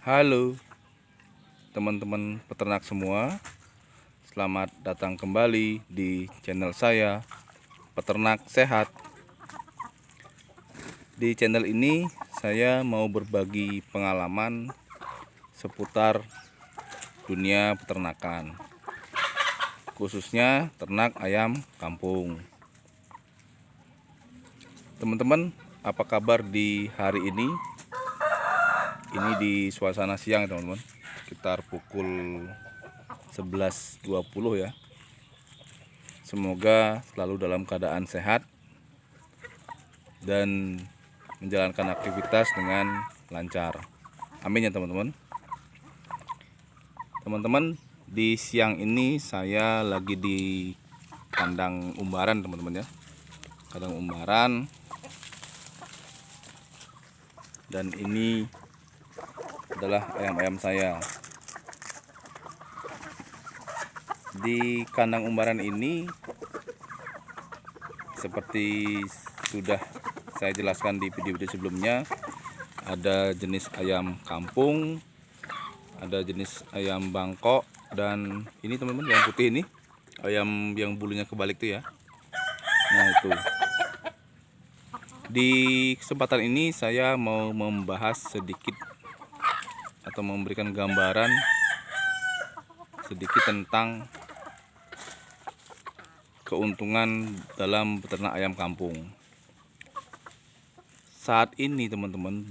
Halo teman-teman peternak semua, selamat datang kembali di channel saya, Peternak Sehat. Di channel ini saya mau berbagi pengalaman seputar dunia peternakan, khususnya ternak ayam kampung. Teman-teman, apa kabar di hari ini? Ini di suasana siang teman-teman, sekitar pukul 11.20 ya. Semoga selalu dalam keadaan sehat dan menjalankan aktivitas dengan lancar. Amin ya teman-teman. Teman-teman, di siang ini saya lagi di kandang umbaran teman-teman ya. Kandang umbaran. Dan ini adalah ayam-ayam saya. Di kandang umbaran ini, seperti sudah saya jelaskan di video-video sebelumnya, ada jenis ayam kampung, ada jenis ayam Bangkok, dan ini teman-teman yang putih ini, ayam yang bulunya kebalik tuh ya. Nah itu. Di kesempatan ini saya mau membahas sedikit atau memberikan gambaran sedikit tentang keuntungan dalam beternak ayam kampung. Saat ini teman-teman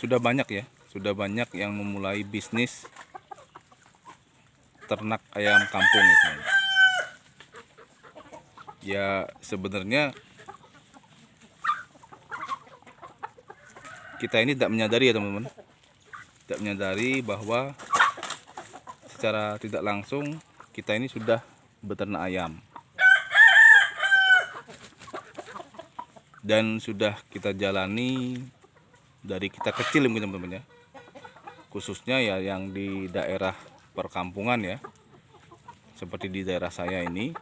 sudah banyak yang memulai bisnis ternak ayam kampung itu. Ya sebenarnya kita ini tidak menyadari ya teman-teman, tidak menyadari bahwa secara tidak langsung kita ini sudah beternak ayam dan sudah kita jalani dari kita kecil mungkin teman-teman ya, khususnya ya yang di daerah perkampungan ya, seperti di daerah saya ini.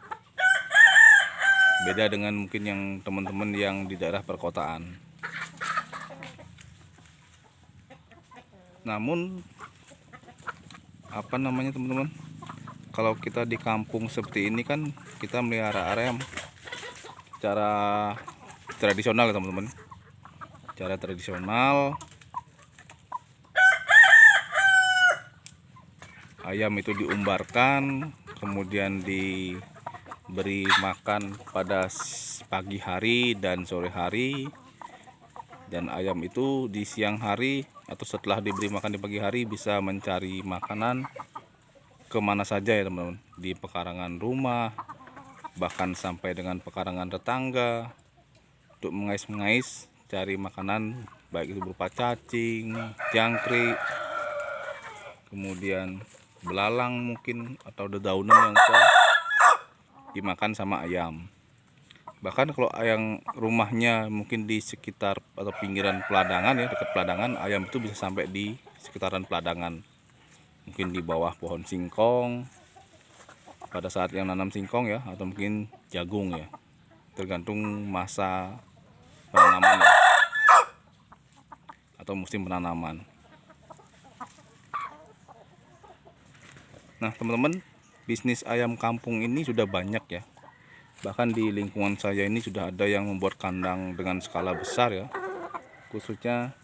Beda dengan mungkin yang teman-teman yang di daerah perkotaan. Namun teman-teman, kalau kita di kampung seperti ini kan kita melihara ayam cara tradisional ya teman-teman. Cara tradisional, ayam itu diumbarkan, kemudian diberi makan pada pagi hari dan sore hari, dan ayam itu di siang hari atau setelah diberi makan di pagi hari bisa mencari makanan kemana saja ya teman-teman, di pekarangan rumah, bahkan sampai dengan pekarangan tetangga, untuk mengais-mengais cari makanan, baik itu berupa cacing, jangkrik, kemudian belalang mungkin, atau dedaunan yang bisa dimakan sama ayam. Bahkan kalau ayam rumahnya mungkin di sekitar atau pinggiran peladangan ya, dekat peladangan, ayam itu bisa sampai di sekitaran peladangan, mungkin di bawah pohon singkong pada saat yang nanam singkong ya, atau mungkin jagung ya, tergantung masa penanaman ya, atau musim penanaman. Nah teman-teman, bisnis ayam kampung ini sudah banyak ya. Bahkan di lingkungan saya ini sudah ada yang membuat kandang dengan skala besar ya, khususnya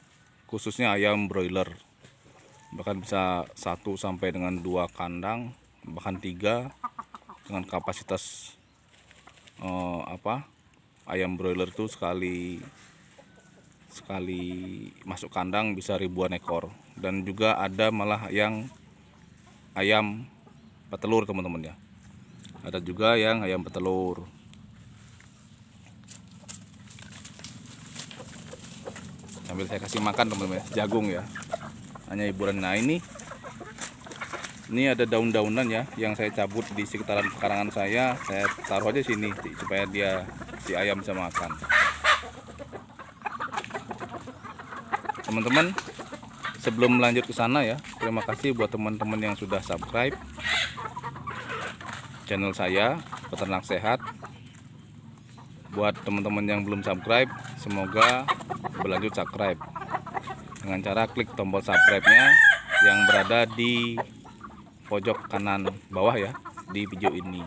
ayam broiler. Bahkan bisa 1 sampai dengan 2 kandang, bahkan 3, dengan kapasitas ayam broiler itu sekali masuk kandang bisa ribuan ekor. Dan juga ada malah yang ayam petelur teman-teman ya. Ada juga yang ayam petelur. Sambil saya kasih makan teman-teman, jagung ya, hanya hiburan. Nah ini ada daun-daunan ya yang saya cabut di sekitaran pekarangan saya taruh aja sini supaya si ayam bisa makan. Teman-teman, sebelum lanjut ke sana ya, terima kasih buat teman-teman yang sudah subscribe channel saya, Peternak Sehat. Buat teman-teman yang belum subscribe, semoga berlanjut subscribe. dengan cara klik tombol subscribe-nya yang berada di pojok kanan bawah ya di video ini.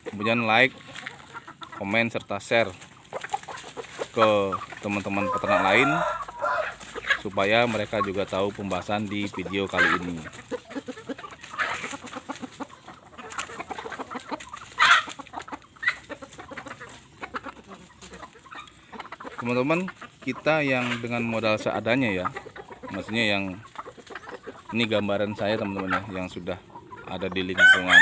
Kemudian like, komen, serta share ke teman-teman peternak lain supaya mereka juga tahu pembahasan di video kali ini. Teman-teman, kita yang dengan modal seadanya ya, maksudnya yang ini gambaran saya teman-teman ya, yang sudah ada di lingkungan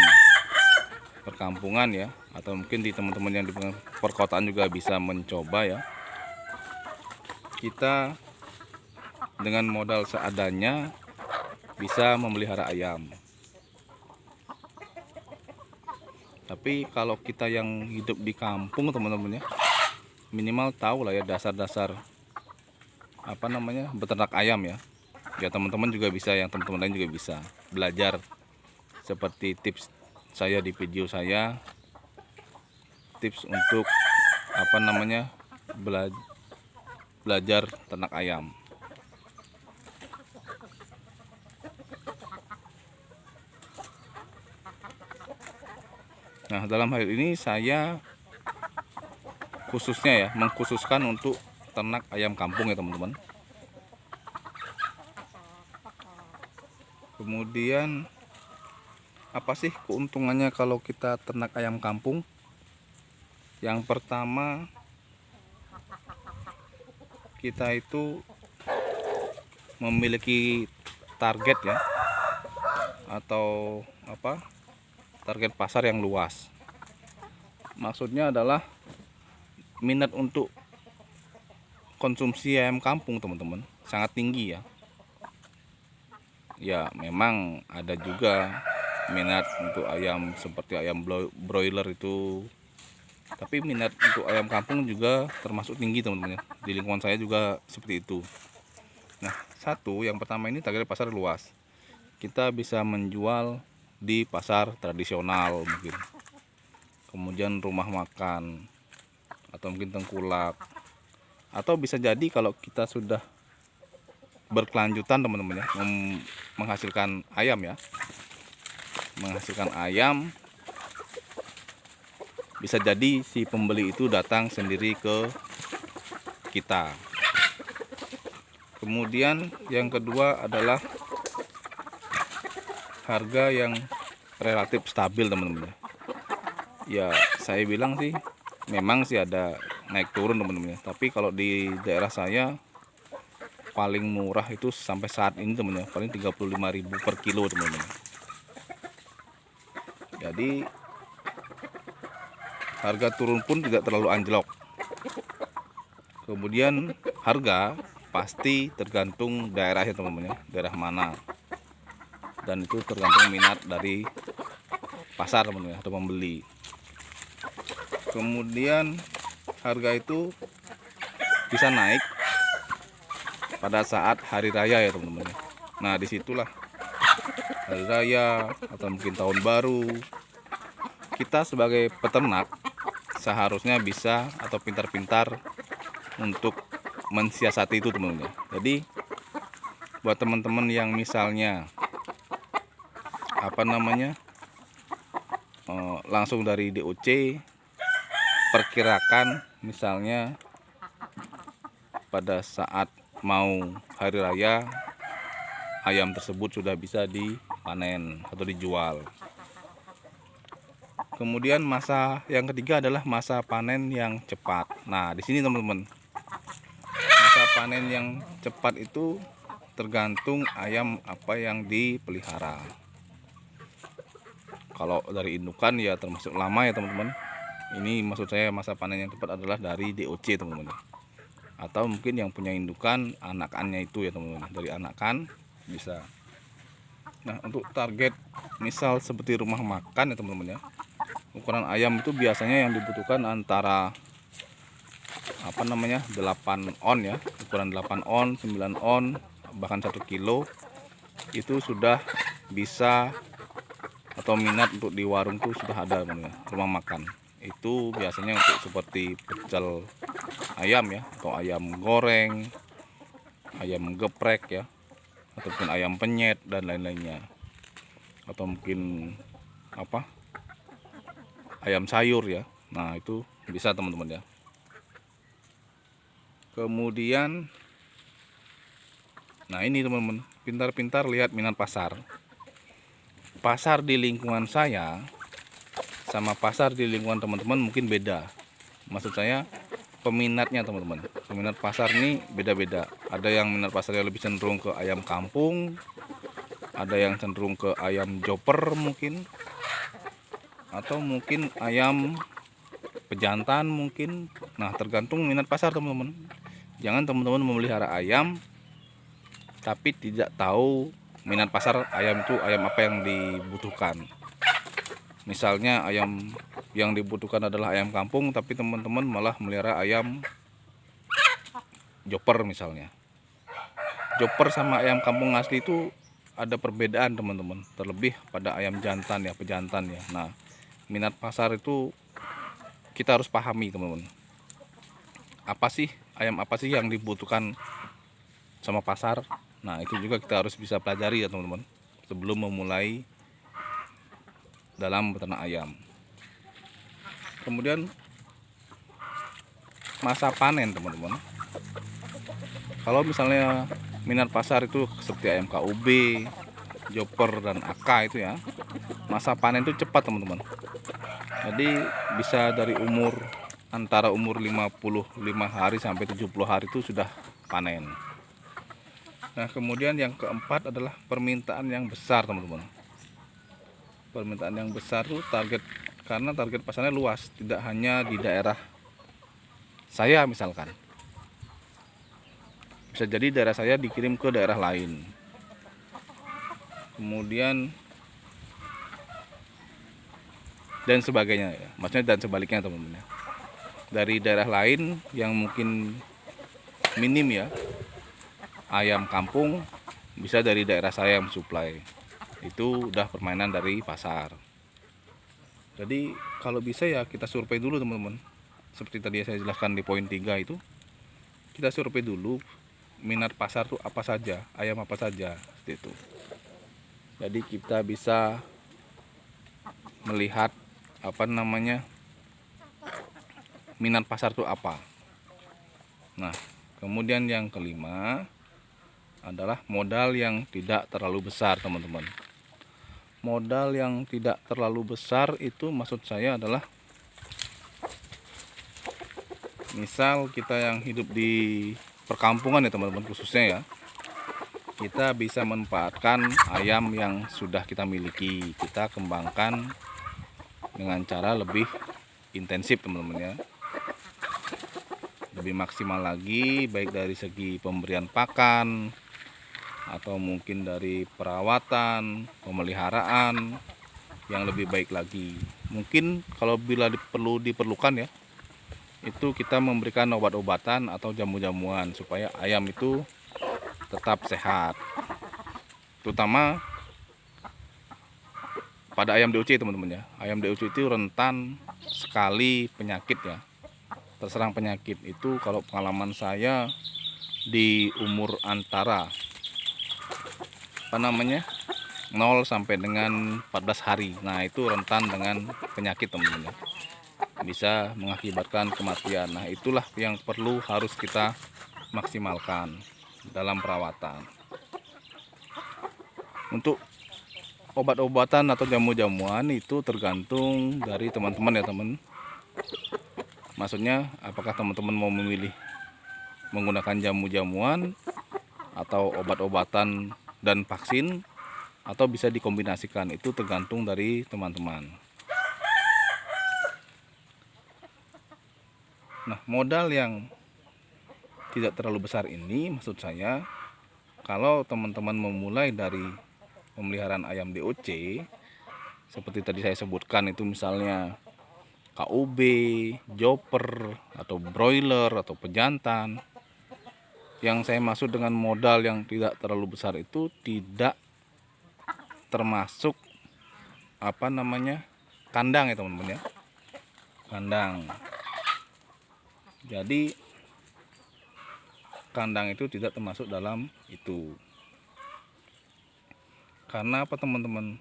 perkampungan ya, atau mungkin di teman-teman yang di perkotaan juga bisa mencoba ya. Kita dengan modal seadanya bisa memelihara ayam. Tapi kalau kita yang hidup di kampung teman-teman ya, minimal tahu lah ya dasar-dasar beternak ayam ya. Ya teman-teman juga bisa, yang teman-teman lain juga bisa belajar seperti tips saya di video saya, tips untuk belajar ternak ayam. Nah, dalam hal ini saya khususnya ya mengkhususkan untuk ternak ayam kampung ya teman-teman. Kemudian apa sih keuntungannya kalau kita ternak ayam kampung? Yang pertama, kita itu memiliki target ya, atau target pasar yang luas. Maksudnya adalah minat untuk konsumsi ayam kampung teman-teman sangat tinggi ya. Ya memang ada juga minat untuk ayam seperti ayam broiler itu, tapi minat untuk ayam kampung juga termasuk tinggi teman-teman ya. Di lingkungan saya juga seperti itu. Nah, yang pertama ini target pasar luas. Kita bisa menjual di pasar tradisional mungkin, kemudian rumah makan, atau mungkin tengkulak, atau bisa jadi kalau kita sudah berkelanjutan teman-teman ya, menghasilkan ayam ya, bisa jadi si pembeli itu datang sendiri ke kita. Kemudian yang kedua adalah harga yang relatif stabil teman-teman ya. Saya bilang sih memang sih ada naik turun teman-teman ya, tapi kalau di daerah saya paling murah itu sampai saat ini teman-teman, paling 35.000 per kilo teman-teman. Jadi harga turun pun tidak terlalu anjlok. Kemudian harga pasti tergantung daerahnya teman-teman ya, daerah mana, dan itu tergantung minat dari pasar teman-teman ya, atau pembeli. Kemudian harga itu bisa naik pada saat hari raya ya teman-teman. Nah disitulah hari raya atau mungkin tahun baru, kita sebagai peternak seharusnya bisa atau pintar-pintar untuk mensiasati itu teman-teman. Jadi buat teman-teman yang misalnya langsung dari DOC, perkirakan misalnya pada saat mau hari raya ayam tersebut sudah bisa dipanen atau dijual. Kemudian masa yang ketiga adalah masa panen yang cepat. Nah di sini teman-teman, masa panen yang cepat itu tergantung ayam apa yang dipelihara. Kalau dari indukan ya termasuk lama ya teman-teman. Ini maksud saya masa panen yang tepat adalah dari DOC teman-teman. Atau mungkin yang punya indukan anakannya itu ya teman-teman, dari anakan bisa. Nah untuk target misal seperti rumah makan ya teman-teman ya, ukuran ayam itu biasanya yang dibutuhkan antara 8 on ya, ukuran 8 on, 9 on, bahkan 1 kilo itu sudah bisa, atau minat untuk di warung tuh sudah ada teman-teman, rumah makan. Itu biasanya untuk seperti pecel ayam ya, atau ayam goreng, ayam geprek ya, ataupun ayam penyet dan lain-lainnya, atau mungkin apa, ayam sayur ya. Nah itu bisa teman-teman ya. Kemudian nah ini teman-teman, pintar-pintar lihat minat pasar. Pasar di lingkungan saya sama pasar di lingkungan teman-teman mungkin beda. Maksud saya peminatnya teman-teman. Peminat pasar ini beda-beda. Ada yang minat pasarnya lebih cenderung ke ayam kampung, ada yang cenderung ke ayam joper mungkin, atau mungkin ayam pejantan mungkin. Nah tergantung minat pasar teman-teman. Jangan teman-teman memelihara ayam tapi tidak tahu minat pasar ayam itu ayam apa yang dibutuhkan. Misalnya ayam yang dibutuhkan adalah ayam kampung, tapi teman-teman malah melihara ayam joper misalnya. Joper sama ayam kampung asli itu ada perbedaan teman-teman, terlebih pada ayam jantan ya, pejantan ya. Nah minat pasar itu kita harus pahami teman-teman, apa sih ayam apa sih yang dibutuhkan sama pasar. Nah itu juga kita harus bisa pelajari ya teman-teman, sebelum memulai dalam beternak ayam. Kemudian masa panen teman-teman. Kalau misalnya minat pasar itu seperti ayam KUB, joper dan AK itu ya, masa panen itu cepat teman-teman. Jadi bisa dari antara umur 55 hari sampai 70 hari itu sudah panen. Nah kemudian yang keempat adalah permintaan yang besar teman-teman. Permintaan yang besar itu karena target pasarnya luas, tidak hanya di daerah saya misalkan. Bisa jadi daerah saya dikirim ke daerah lain. Kemudian dan sebagainya ya. Maksudnya dan sebaliknya teman-teman ya. Dari daerah lain yang mungkin minim ya, ayam kampung bisa dari daerah saya yang mensuplai. Itu udah permainan dari pasar. Jadi kalau bisa ya kita survei dulu teman-teman. Seperti tadi saya jelaskan di poin 3 itu, kita survei dulu minat pasar tuh apa saja, ayam apa saja, seperti itu. Jadi kita bisa melihat apa namanya minat pasar tuh apa. Nah kemudian yang kelima adalah modal yang tidak terlalu besar teman-teman. Modal yang tidak terlalu besar itu maksud saya adalah misal kita yang hidup di perkampungan ya teman-teman, khususnya ya, kita bisa memanfaatkan ayam yang sudah kita miliki, kita kembangkan dengan cara lebih intensif teman-teman ya, lebih maksimal lagi, baik dari segi pemberian pakan atau mungkin dari perawatan, pemeliharaan yang lebih baik lagi. Mungkin kalau bila diperlukan ya, itu kita memberikan obat-obatan atau jamu-jamuan supaya ayam itu tetap sehat, terutama pada ayam DOC teman-teman ya. Ayam DOC itu rentan sekali penyakit ya, terserang penyakit itu. Kalau pengalaman saya di umur antara 0 sampai dengan 14 hari, nah itu rentan dengan penyakit teman-teman ya, bisa mengakibatkan kematian. Nah itulah yang harus kita maksimalkan dalam perawatan. Untuk obat-obatan atau jamu-jamuan itu tergantung dari teman-teman ya teman. Maksudnya apakah teman-teman mau memilih menggunakan jamu-jamuan atau obat-obatan dan vaksin, atau bisa dikombinasikan, itu tergantung dari teman-teman. Nah modal yang tidak terlalu besar ini maksud saya, kalau teman-teman memulai dari pemeliharaan ayam DOC seperti tadi saya sebutkan itu, misalnya KUB, joper, atau broiler, atau pejantan. Yang saya maksud dengan modal yang tidak terlalu besar itu tidak termasuk kandang ya teman-teman ya, kandang. Jadi kandang itu tidak termasuk dalam itu. Karena apa teman-teman?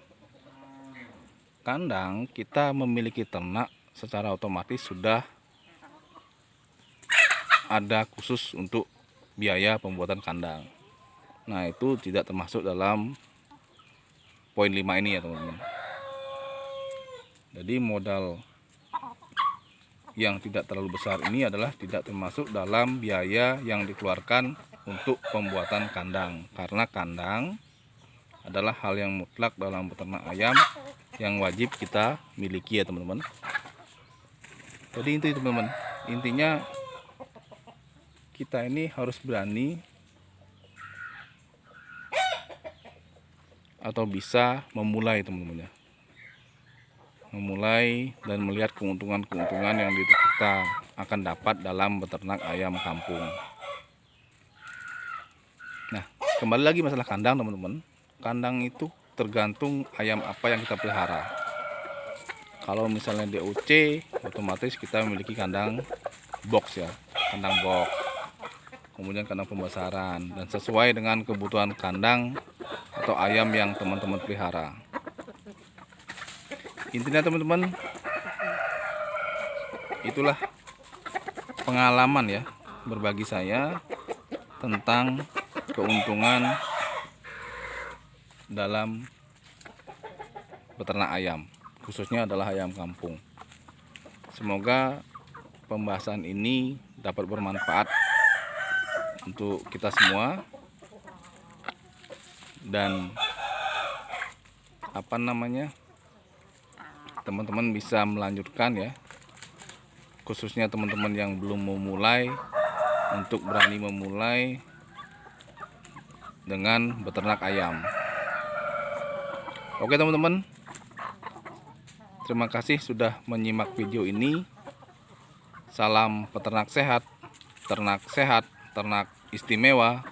Kandang kita memiliki ternak secara otomatis sudah ada khusus untuk biaya pembuatan kandang. Nah, itu tidak termasuk dalam poin 5 ini ya teman-teman. Jadi modal yang tidak terlalu besar ini adalah tidak termasuk dalam biaya yang dikeluarkan untuk pembuatan kandang. Karena kandang adalah hal yang mutlak dalam beternak ayam yang wajib kita miliki ya teman-teman. Jadi itu teman-teman, intinya kita ini harus berani atau bisa memulai teman-teman ya. Memulai dan melihat keuntungan-keuntungan yang kita akan dapat dalam beternak ayam kampung. Nah, kembali lagi masalah kandang teman-teman. Kandang itu tergantung ayam apa yang kita pelihara. Kalau misalnya DOC, otomatis kita memiliki kandang box ya, kandang box. Kemudian kandang pembesaran dan sesuai dengan kebutuhan kandang atau ayam yang teman-teman pelihara. Intinya teman-teman, itulah pengalaman ya berbagi saya tentang keuntungan dalam beternak ayam, khususnya adalah ayam kampung. Semoga pembahasan ini dapat bermanfaat untuk kita semua dan teman-teman bisa melanjutkan ya, khususnya teman-teman yang belum memulai, untuk berani memulai dengan beternak ayam. Oke teman-teman, terima kasih sudah menyimak video ini. Salam peternak sehat, ternak istimewa.